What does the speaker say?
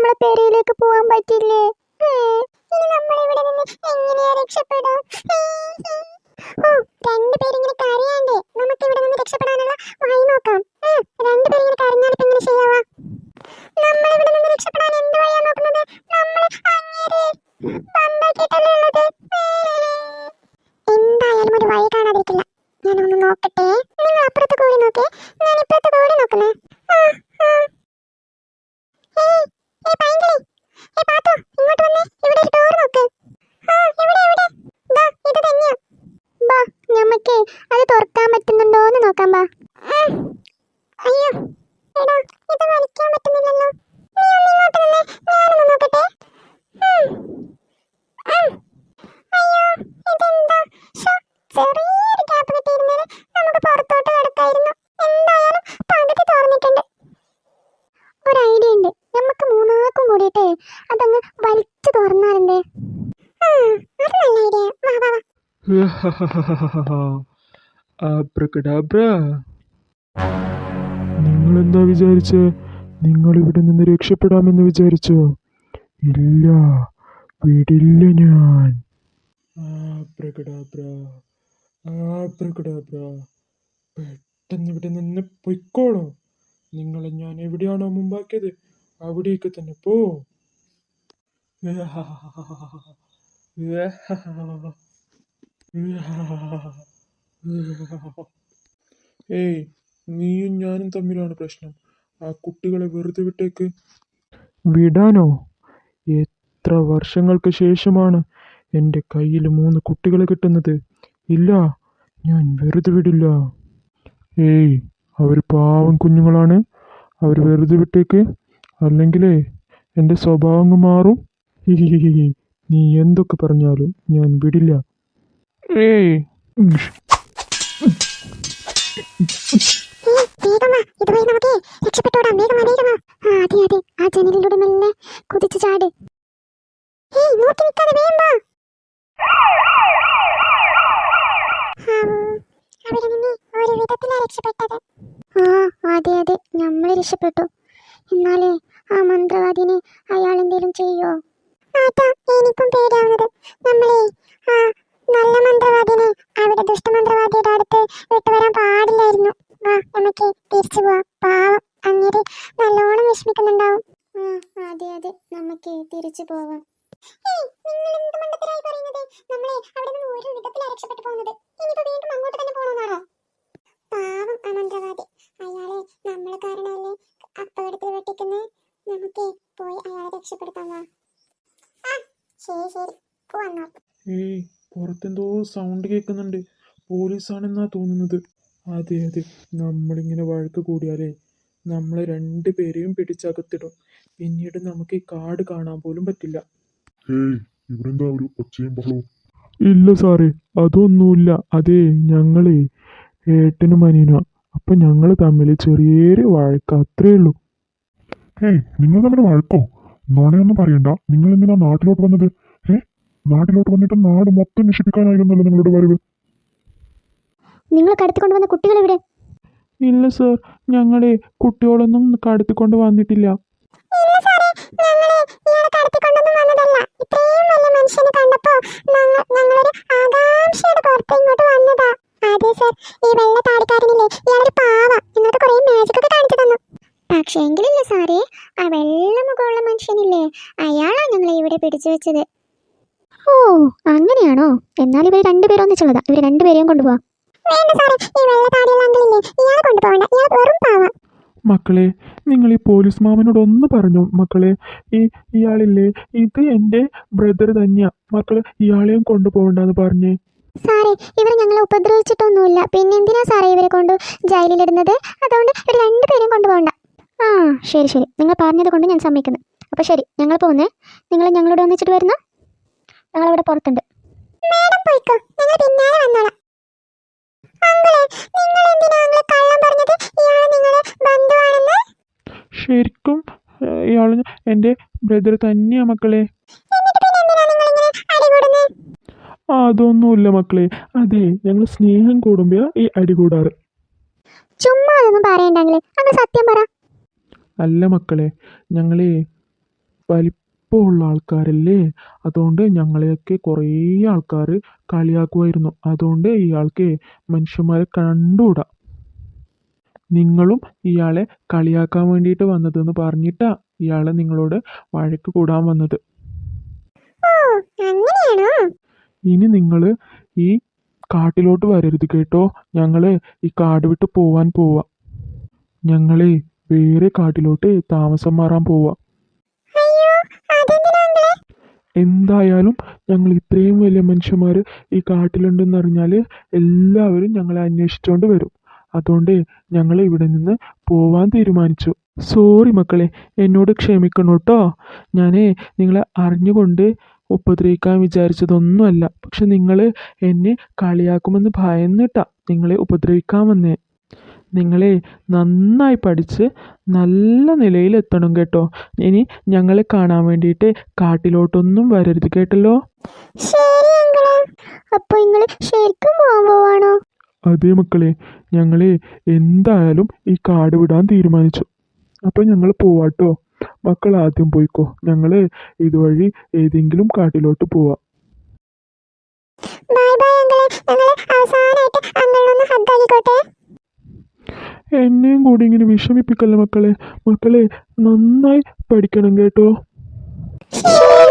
നമ്മളെ പേരയിലേക്ക് പോകാൻ പറ്റില്ലേ? ഇനി നമ്മൾ ഇവിടെ നിന്ന് എങ്ങനെയാ രക്ഷപ്പെടുക? ഓ, രണ്ടുപേരിങ്ങനെ കരയാണ്ടേ നമുക്ക് ഇവിടെ നിന്ന് രക്ഷപ്പെടാനുള്ള വഴി നോക്കാം. രണ്ടുപേരിങ്ങനെ കരഞ്ഞാലിപ്പോ എങ്ങനെ ചെയ്യാവാ? നമ്മൾ ഇവിടെ നിന്ന് രക്ഷപ്പെടാൻ എന്ത് വഴിയാ നോക്കുന്നത്? നമ്മൾ അങ്ങേരെ ബന്ധാക്കിയിട്ടല്ലേ ഉള്ളത്. എന്തായാലും ഒരു വഴി കാണാതിരിക്കില്ല. ഞാനൊന്ന് നോക്കട്ടെ. നിങ്ങൾ അപ്പുറത്ത് കൂടി നോക്കേ, ഞാൻ ഇപ്പുറത്ത് കൂടി നോക്കുന്നേ. ഇങ്ങോട്ട് വന്നേ, ഇവിടെ ഒരു ഡോർ നോക്ക്. ഇത് തന്നെയാ. ബാ, നമുക്ക് അത് തുറക്കാൻ പറ്റുന്നുണ്ടോന്ന് നോക്കാം. ബാ. അയ്യോ, എടാ, ഇത് വലിക്കാൻ പറ്റുന്നില്ലല്ലോ. നീ ഒന്ന് ഇങ്ങോട്ട് വന്നേ, ഞാനൊന്ന് നോക്കട്ടെ. അയ്യോ, ഇതെന്താ? ചെറിയൊരു ഗ്യാപ്പ് കിട്ടിയിരുന്നേൽ നമുക്ക് പുറത്തോട്ട് കിടക്കായിരുന്നു. എന്തായാലും പകുതി തുറന്നിട്ടുണ്ട്. ഒരു ഐഡിയ ഉണ്ട്, നമുക്ക് മൂന്നാർക്കും കൂടിയിട്ട് അതങ്ങ് വലിച്ചു തുറന്നാലെന്തേ? അത് നല്ല ഐഡിയ. വാ വാ വാ. ആബ്രകഡാബ്ര. നിങ്ങളെന്താ വിചാരിച്ച്? നിങ്ങൾ ഇവിടെ നിന്ന് രക്ഷപ്പെടാമെന്ന് വിചാരിച്ചോ? ഇല്ല, വിടില്ല ഞാൻ. ആബ്രകഡാബ്ര, ആബ്രകഡാബ്ര. പെട്ടെന്ന് ഇവിടെ നിന്ന് പൊയ്ക്കോളൂ. നിങ്ങളെ ഞാൻ എവിടെയാണോ മുമ്പാക്കിയത് അവിടേക്ക് തന്നെ പോ. ഏയ്, നീയും ഞാനും തമ്മിലാണ് പ്രശ്നം. ആ കുട്ടികളെ വെറുതെ വിട്ടേക്ക്. വിടാനോ? എത്ര വർഷങ്ങൾക്ക് ശേഷമാണ് എൻ്റെ കയ്യിൽ 3 കുട്ടികളെ കിട്ടുന്നത്. ഇല്ല, ഞാൻ വെറുതെ വിടില്ല. ഏയ്, അവർ പാവം കുഞ്ഞുങ്ങളാണ്. അവർ വെറുതെ വിട്ടേക്ക്, അല്ലെങ്കിലേ എൻ്റെ സ്വഭാവം മാറും. നീ എന്തൊക്കെ പറഞ്ഞാലും ഞാൻ വിടില്ല. ഏയ്, ഇതുവഴി നമുക്ക് രക്ഷപ്പെട്ടോടാം. വേഗം വേഗം. അതെ അതെ, ആ ജനലിലൂടെ മെല്ലെ കുതിച്ചു ചാട്. നോക്കി നിൽക്കാതെ വേഗം വാ. അവിടെ നിന്ന് ഒരു വിധത്തിലാ രക്ഷപ്പെട്ടത്. അതെ അതെ, നമ്മൾ രക്ഷപ്പെട്ടു. എന്നാലേ ആ മന്ത്രവാദിനെ അയാൾ എന്തേലും ചെയ്യോ? എനിക്കും പേടിയാവുന്നത്. നമ്മളെ ആ നല്ല മന്ത്രവാദിനെ അവിടെ ദുഷ്ടമന്ത്രവാദിയുടെ അടുത്ത് വിട്ടുവരാൻ പാടില്ലായിരുന്നു. വാ, നമുക്ക് തിരിച്ചു പോവാം. പാവം, അങ്ങനെ നല്ലോണം വിഷമിക്കുന്നുണ്ടാവും. അതെ അതെ, നമുക്ക് തിരിച്ചു പോവാം. നിങ്ങൾ എന്ത് മണ്ടത്തരായി പറയുന്നത്? നമ്മളെ അവിടെ നിന്ന് ഒരു വിധത്തിലാണ് രക്ഷപ്പെട്ടു പോകുന്നത്. ഇനിയിപ്പോ വീണ്ടും അങ്ങോട്ട് തന്നെ പോകണമെന്നാണോ? പാവം ആ മന്ത്രവാദി, അയാളെ നമ്മളെ കാരണമല്ലേ അപകടത്തിൽ വെട്ടിക്കുന്നത്. നമുക്ക് പോയി അയാളെ രക്ഷപ്പെടുത്താം. വാ. ശരി ശരി, പോവാ. ഏയ്, പുറത്തെന്തോ സൗണ്ട് കേൾക്കുന്നുണ്ട്. പോലീസാണെന്നാ തോന്നുന്നത്. അതെ അതെ, നമ്മളിങ്ങനെ വഴക്ക് കൂടിയാലേ നമ്മളെ 2 പേരെയും പിടിച്ചകത്തിടും. പിന്നീട് നമുക്ക് ഈ കാട് കാണാൻ പോലും പറ്റില്ല. ഇവരെന്താ ഒരു ഒച്ചയും ബഹളവും? ഇല്ല സാറേ, അതൊന്നുമില്ല. അതെ, ഞങ്ങളെ ഏട്ടനും അനിയനാ. അപ്പൊ ഞങ്ങൾ തമ്മിൽ ചെറിയൊരു വഴക്ക്, അത്രേ ഉള്ളൂ. നിങ്ങൾ തമ്മിൽ വഴക്കോ? നുണയൊന്നും പറയണ്ട. നിങ്ങൾ എന്തിനാ നാട്ടിലോട്ട് വന്നത്? നാട്ടിലോട്ട് വന്നിട്ട് നാട് മൊത്തം നശിപ്പിക്കാനായിരുന്നല്ലോ നിങ്ങളുടെ വരവ്. നിങ്ങൾ കടത്തിക്കൊണ്ടുവന്ന കുട്ടികൾ എവിടെ? ഇല്ല സാർ, ഞങ്ങളെ കുട്ടികളൊന്നും കടത്തിക്കൊണ്ട് വന്നിട്ടില്ല. പക്ഷേ എങ്കിലില്ല സാറേ, ആ വെള്ള മുഖമുള്ള മനുഷ്യനില്ലേ, അയാളാ ഞങ്ങളെ ഇവിടെ പിടിച്ചു വെച്ചത്. ഓ, അങ്ങനെയാണോ? എന്നാൽ ഇവർ 2 പേരും ഒന്നിച്ചുള്ളതാ. ഇവർ 2 പേരെയും കൊണ്ടുപോവാം. മക്കളെ, നിങ്ങൾ ഈ പോലീസ് മാമനോട് ഒന്ന് പറഞ്ഞു മക്കളെ. ഇയാളില്ലേ, ഇത് എൻ്റെ ബ്രദർ തന്നെയാ. മക്കളെ, ഇയാളെയും കൊണ്ടുപോകണ്ടെന്ന് പറഞ്ഞേ. സാറേ, ഇവർ ഞങ്ങളെ ഉപദ്രവിച്ചിട്ടൊന്നുമില്ല. പിന്നെ എന്തിനാ സാറേ ഇവരെ കൊണ്ട് ജയിലിലിടുന്നത്? അതുകൊണ്ട് ഇവർ 2 പേരെയും കൊണ്ടുപോകണ്ട. ശരി ശരി, നിങ്ങൾ പറഞ്ഞത് കൊണ്ട് ഞാൻ സമ്മതിക്കുന്നു. അപ്പോൾ ശരി, ഞങ്ങൾ പോകുന്നേ. നിങ്ങൾ ഞങ്ങളോട് ഒന്നിച്ചിട്ട് വരുന്ന? ഞങ്ങളിവിടെ പുറത്തുണ്ട്. ശരിക്കും ഇയാൾ എൻ്റെ ബ്രദർ തന്നെയാ മക്കളെ. അതൊന്നുമില്ല മക്കളെ. അതെ, ഞങ്ങൾ സ്നേഹം കൂടുമ്പോഴാ ഈ അടി കൂടാറ്. ചുമ്മാ അതൊന്നും പറയണ്ടെങ്കിലേ, അങ്ങ് സത്യം പറ. അല്ല മക്കളെ, ഞങ്ങളെ വലിപ്പമുള്ള ആൾക്കാരല്ലേ, അതുകൊണ്ട് ഞങ്ങളെയൊക്കെ കുറേ ആൾക്കാർ കളിയാക്കുമായിരുന്നു. അതുകൊണ്ട് ഇയാൾക്ക് മനുഷ്യന്മാരെ കണ്ടുകൂടാ. നിങ്ങളും ഇയാളെ കളിയാക്കാൻ വേണ്ടിയിട്ട് വന്നതെന്ന് പറഞ്ഞിട്ടാ ഇയാളെ നിങ്ങളോട് വഴക്ക് കൂടാൻ വന്നത്. ഓ അങ്ങനെയാണോ? ഇനി നിങ്ങൾ ഈ കാട്ടിലോട്ട് വരരുത് കേട്ടോ. ഞങ്ങൾ ഈ കാട് വിട്ട് പോവാൻ പോവാ. ഞങ്ങളെ വേറെ കാട്ടിലോട്ട് താമസം മാറാൻ പോവാ. അയ്യോ അതെന്തിനാ അങ്കിളെ? എന്തായാലും ഞങ്ങൾ ഇത്രയും വലിയ മനുഷ്യന്മാർ ഈ കാട്ടിലുണ്ടെന്ന് അറിഞ്ഞാൽ എല്ലാവരും ഞങ്ങളെ അന്വേഷിച്ചുകൊണ്ട് വരും. അതുകൊണ്ട് ഞങ്ങൾ ഇവിടെ നിന്ന് പോവാൻ തീരുമാനിച്ചു. സോറി മക്കളെ, എന്നോട് ക്ഷമിക്കണം കേട്ടോ. ഞാൻ നിങ്ങളെ അറിഞ്ഞുകൊണ്ട് ഉപദ്രവിക്കാൻ വിചാരിച്ചതൊന്നുമല്ല. പക്ഷെ നിങ്ങൾ എന്നെ കളിയാക്കുമെന്ന് ഭയന്നിട്ടാ നിങ്ങളെ ഉപദ്രവിക്കാൻ വന്നേ. നിങ്ങളെ നന്നായി പഠിച്ച് നല്ല നിലയിലെത്തണം കേട്ടോ. ഇനി ഞങ്ങളെ കാണാൻ വേണ്ടിയിട്ട് കാട്ടിലോട്ടൊന്നും വരരുത് കേട്ടല്ലോ. ശരി അങ്കിളെ. അപ്പൊ നിങ്ങള് ശരിക്കും പോവാൻ പോവാണോ? അതേ മക്കളെ, ഞങ്ങൾ എന്തായാലും ഈ കാട് വിടാൻ തീരുമാനിച്ചു. അപ്പം ഞങ്ങൾ പോവാട്ടോ. മക്കൾ ആദ്യം പോയിക്കോ. ഞങ്ങൾ ഇതുവഴി ഏതെങ്കിലും കാട്ടിലോട്ട് പോവാം. ബൈ ബൈ അങ്കിളെ. ഞങ്ങള് അവസാനായിട്ട് അങ്കിളിനൊന്ന് ഹഗ് ആക്കിക്കോട്ടെ. എന്നെയും കൂടി ഇങ്ങനെ വിഷമിപ്പിക്കല്ലേ മക്കളെ. മക്കളെ നന്നായി പഠിക്കണം കേട്ടോ. ശരി